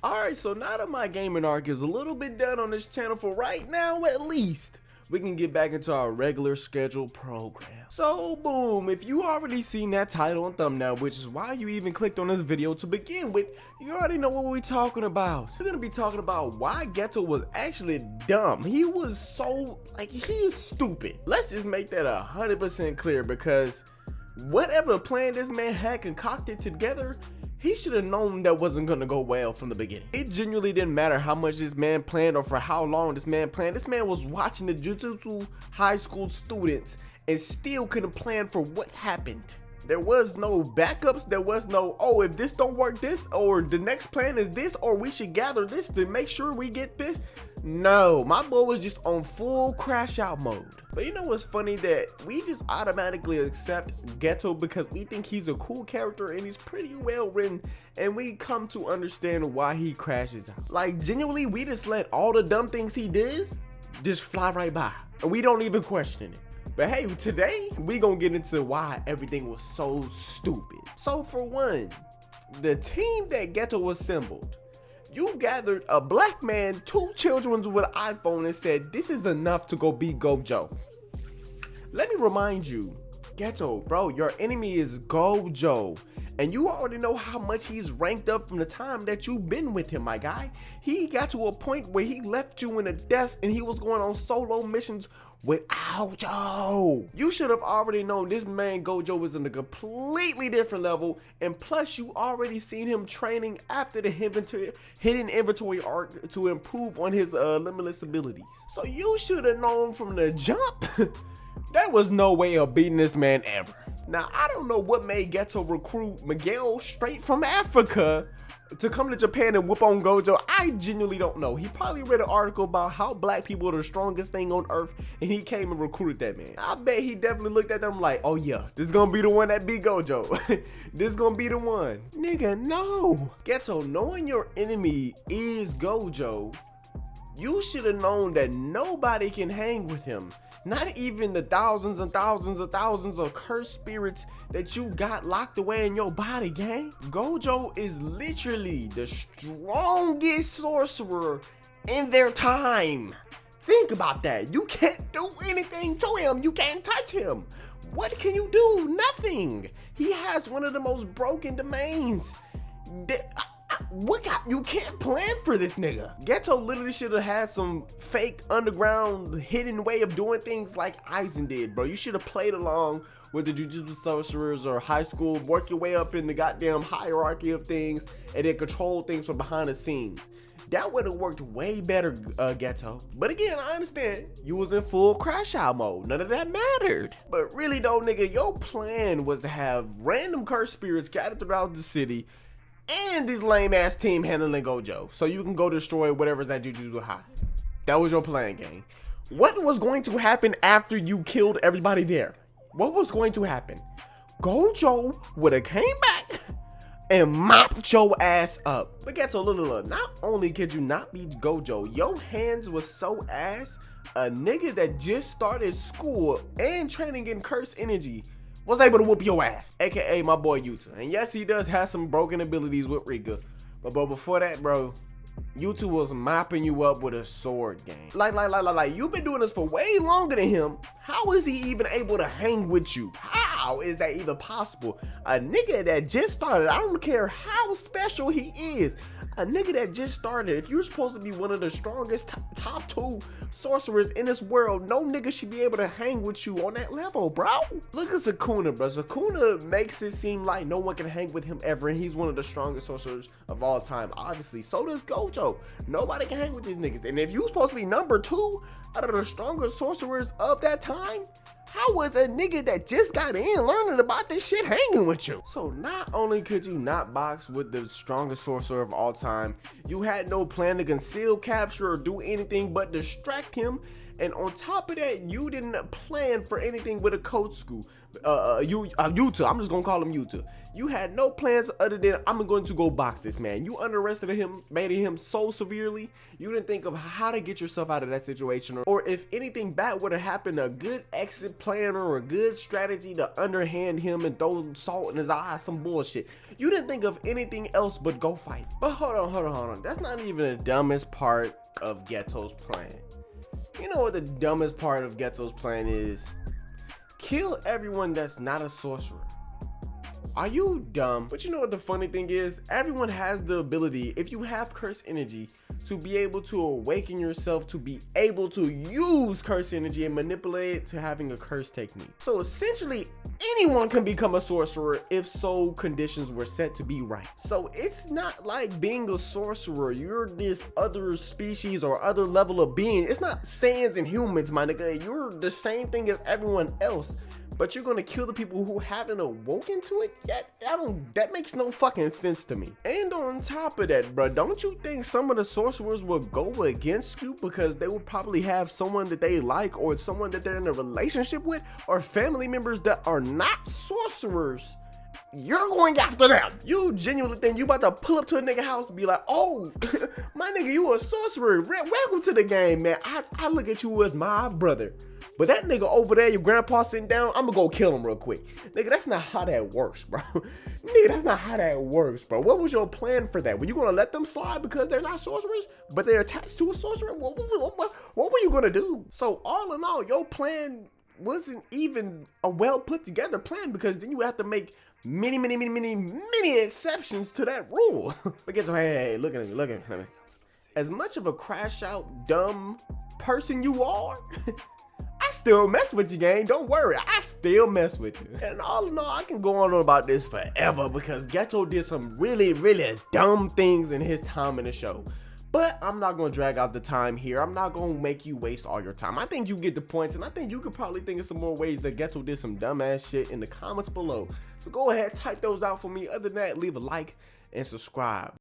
Alright, so now that my gaming arc is a little bit done on this channel for right now at least, we can get back into our regular scheduled program. So boom, if you already seen that title and thumbnail, which is why you even clicked on this video to begin with, you already know what we're talking about. We're gonna be talking about why Geto was actually dumb. He was so, he is stupid. Let's just make that 100% clear, because whatever plan this man had concocted together, he should have known that wasn't gonna go well from the beginning. It genuinely didn't matter how much this man planned or for how long this man planned. This man was watching the Jujutsu high school students and still couldn't plan for what happened. There was no backups. There was no, oh, if this don't work, this, or the next plan is this, or we should gather this to make sure we get this. No, my boy was just on full crash out mode. But you know what's funny? That we just automatically accept Geto because we think he's a cool character and he's pretty well written, and we come to understand why he crashes out. Like, genuinely, we just let all the dumb things he does just fly right by, and we don't even question it. But hey, today we gonna get into why everything was so stupid. So for one, the team that Geto assembled, you gathered a black man, 2 children with an iPhone, and said this is enough to go beat Gojo. Let me remind you, Geto, bro, your enemy is Gojo, and you already know how much he's ranked up from the time that you've been with him, my guy. He got to a point where he left you in a desk and he was going on solo missions without you. You should have already known this man Gojo was in a completely different level, and plus you already seen him training after the hidden inventory arc to improve on his limitless abilities. So you should have known from the jump there was no way of beating this man ever. Now, I don't know what made Geto recruit Miguel straight from Africa to come to Japan and whoop on Gojo. I genuinely don't know. He probably read an article about how black people are the strongest thing on earth, and he came and recruited that man. I bet he definitely looked at them like, oh yeah, this is gonna be the one that beat Gojo. This is gonna be the one. Nigga, no. Geto, knowing your enemy is Gojo, you should have known that nobody can hang with him. Not even the thousands and thousands and thousands of cursed spirits that you got locked away in your body, gang. Gojo is literally the strongest sorcerer in their time. Think about that. You can't do anything to him. You can't touch him. What can you do? Nothing. He has one of the most broken domains. You can't plan for this nigga. Geto literally should have had some fake underground hidden way of doing things like Aizen did, bro. You should have played along with the Jujutsu sorcerers or high school, work your way up in the goddamn hierarchy of things, and then control things from behind the scenes. That would have worked way better, Geto. But again, I understand you was in full crash out mode. None of that mattered. But really though, nigga, your plan was to have random cursed spirits scattered throughout the city and this lame ass team handling Gojo, so you can go destroy whatever's at Jujutsu High. That was your plan, gang. What was going to happen after you killed everybody there? What was going to happen? Gojo would have came back and mopped your ass up. But Geto, look, not only could you not beat Gojo, your hands was so ass, a nigga that just started school and training in cursed energy was able to whoop your ass, aka my boy Yuta. And yes, he does have some broken abilities with Rika, but before that, bro, Yuta was mopping you up with a sword, gang. Like, you've been doing this for way longer than him. How is he even able to hang with you? How is that even possible? A nigga that just started, I don't care how special he is, a nigga that just started, if you're supposed to be one of the strongest top 2 sorcerers in this world, no nigga should be able to hang with you on that level, bro. Look at Sukuna, bro. Sukuna makes it seem like no one can hang with him ever, and he's one of the strongest sorcerers of all time. Obviously, so does Gojo. Nobody can hang with these niggas. And if you're supposed to be number 2 out of the strongest sorcerers of that time, how was a nigga that just got in learning about this shit hanging with you? So not only could you not box with the strongest sorcerer of all time, you had no plan to conceal, capture, or do anything but distract him, And on top of that, you didn't plan for anything with a coach school. Yuta, I'm just gonna call him Yuta. You had no plans other than I'm going to go box this man. You underestimated him, made him so severely. You didn't think of how to get yourself out of that situation, or if anything bad would have happened, a good exit plan or a good strategy to underhand him and throw salt in his eye, some bullshit. You didn't think of anything else but go fight. But hold on. That's not even the dumbest part of Geto's plan. You know what the dumbest part of Geto's plan is? Kill everyone that's not a sorcerer. Are you dumb? But you know what the funny thing is? Everyone has the ability, if you have curse energy, to be able to awaken yourself to be able to use curse energy and manipulate it to having a curse technique. So essentially, anyone can become a sorcerer if so conditions were set to be right. So it's not like being a sorcerer, you're this other species or other level of being. It's not Saiyans and humans, my nigga. You're the same thing as everyone else. But you're gonna kill the people who haven't awoken to it yet? That makes no fucking sense to me. And on top of that, bro, don't you think some of the sorcerers will go against you because they will probably have someone that they like or someone that they're in a relationship with or family members that are not sorcerers? You're going after them. You genuinely think you about to pull up to a nigga house and be like, oh, my nigga, you a sorcerer. Welcome to the game, man. I look at you as my brother. But that nigga over there, your grandpa sitting down, I'm gonna go kill him real quick. Nigga, that's not how that works, bro. Nigga, that's not how that works, bro. What was your plan for that? Were you gonna let them slide because they're not sorcerers, but they're attached to a sorcerer? What were you gonna do? So all in all, your plan wasn't even a well put together plan, because then you have to make many exceptions to that rule. But guess what? Hey, look at me. As much of a crash out dumb person you are, I still mess with you, gang. Don't worry, I still mess with you. And all in all, I can go on about this forever because Geto did some really dumb things in his time in the show. But I'm not gonna drag out the time here. I'm not gonna make you waste all your time. I think you get the points, and I think you could probably think of some more ways that Geto did some dumbass shit in the comments below. So go ahead, type those out for me. Other than that, leave a like and subscribe.